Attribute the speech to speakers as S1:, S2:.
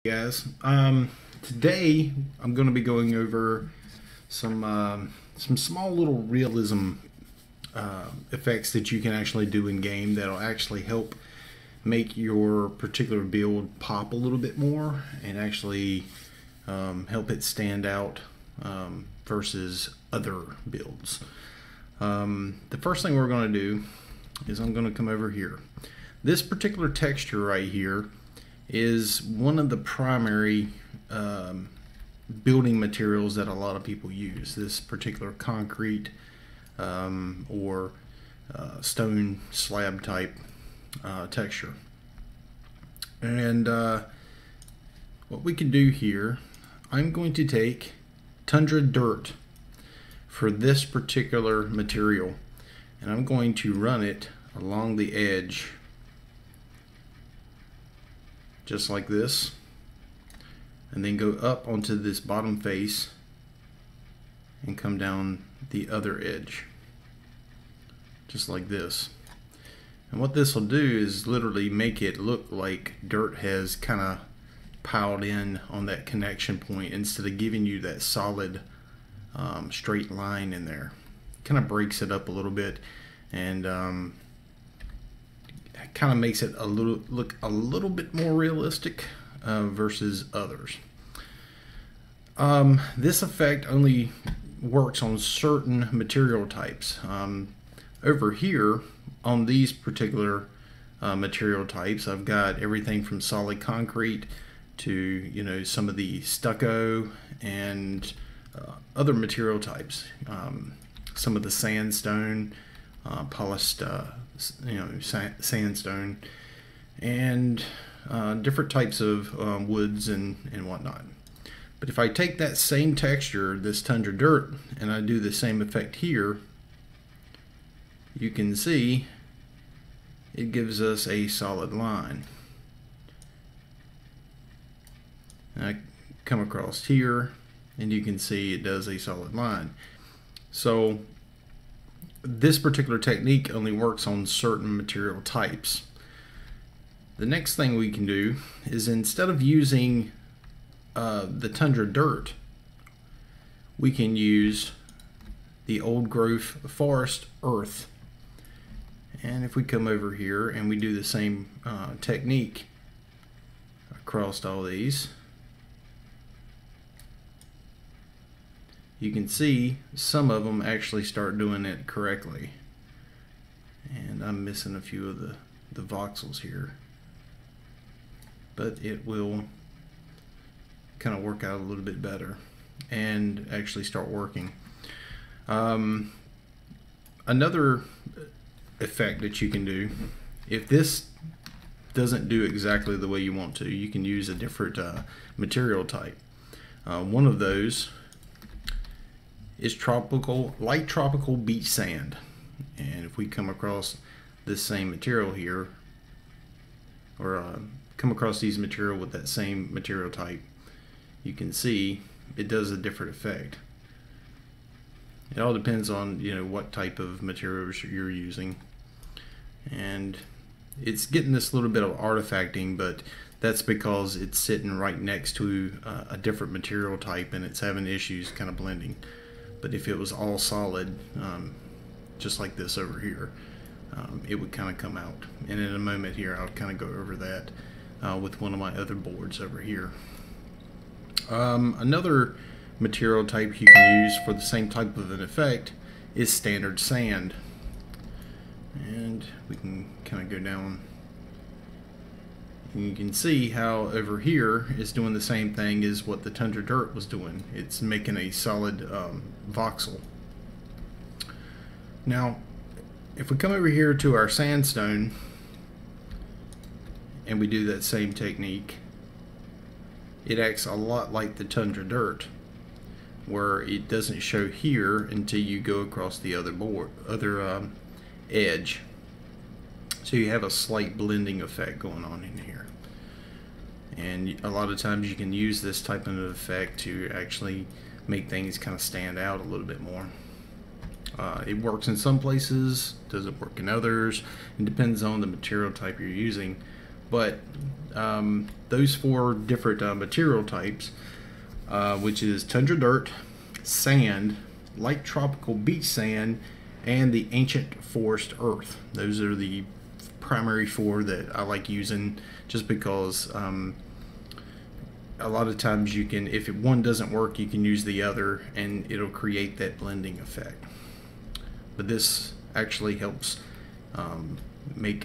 S1: Guys, today I'm going to be going over some small little realism effects that you can actually do in game that'll actually help make your particular build pop a little bit more and actually help it stand out versus other builds. The first thing we're going to do is I'm going to come over here. This particular texture right here is one of the primary building materials that a lot of people use. This particular concrete or stone slab type texture. And what we can do here, I'm going to take tundra dirt for this particular material, and I'm going to run it along the edge just like this, and then go up onto this bottom face and come down the other edge just like this. And what this will do is literally make it look like dirt has kind of piled in on that connection point instead of giving you that solid straight line in there. Kind of breaks it up a little bit and kind of makes it look a little bit more realistic versus others. This effect only works on certain material types. Over here on these particular material types, I've got everything from solid concrete to some of the stucco and other material types. Some of the sandstone, polished sandstone, and different types of woods and whatnot. But if I take that same texture, this tundra dirt, and I do the same effect here, you can see it gives us a solid line. And I come across here and you can see it does a solid line. So this particular technique only works on certain material types. The next thing we can do is, instead of using the tundra dirt, we can use the old growth forest earth. And if we come over here and we do the same technique across all these, you can see some of them actually start doing it correctly. And I'm missing a few of the voxels here, but it will kind of work out a little bit better and actually start working. Another effect that you can do, if this doesn't do exactly the way you want to, you can use a different material type. One of those is light tropical beach sand. And if we come across this same material here, or come across these material with that same material type, you can see it does a different effect. It all depends on what type of materials you're using, and it's getting this little bit of artifacting, but that's because it's sitting right next to a different material type and it's having issues kind of blending. But if it was all solid, just like this over here, it would kind of come out. And in a moment here, I'll kind of go over that with one of my other boards over here. Another material type you can use for the same type of an effect is standard sand. And we can kind of go down. And you can see how over here is doing the same thing as what the tundra dirt was doing. It's making a solid voxel. Now, if we come over here to our sandstone and we do that same technique, it acts a lot like the tundra dirt, where it doesn't show here until you go across the other edge. So you have a slight blending effect going on in here. And a lot of times you can use this type of effect to actually make things kind of stand out a little bit more. It works in some places, doesn't work in others. It depends on the material type you're using. But those four different material types, which is tundra dirt, sand, light tropical beach sand, and the ancient forest earth. Those are the primary four that I like using, just because a lot of times you can, if one doesn't work, you can use the other and it'll create that blending effect. But this actually helps make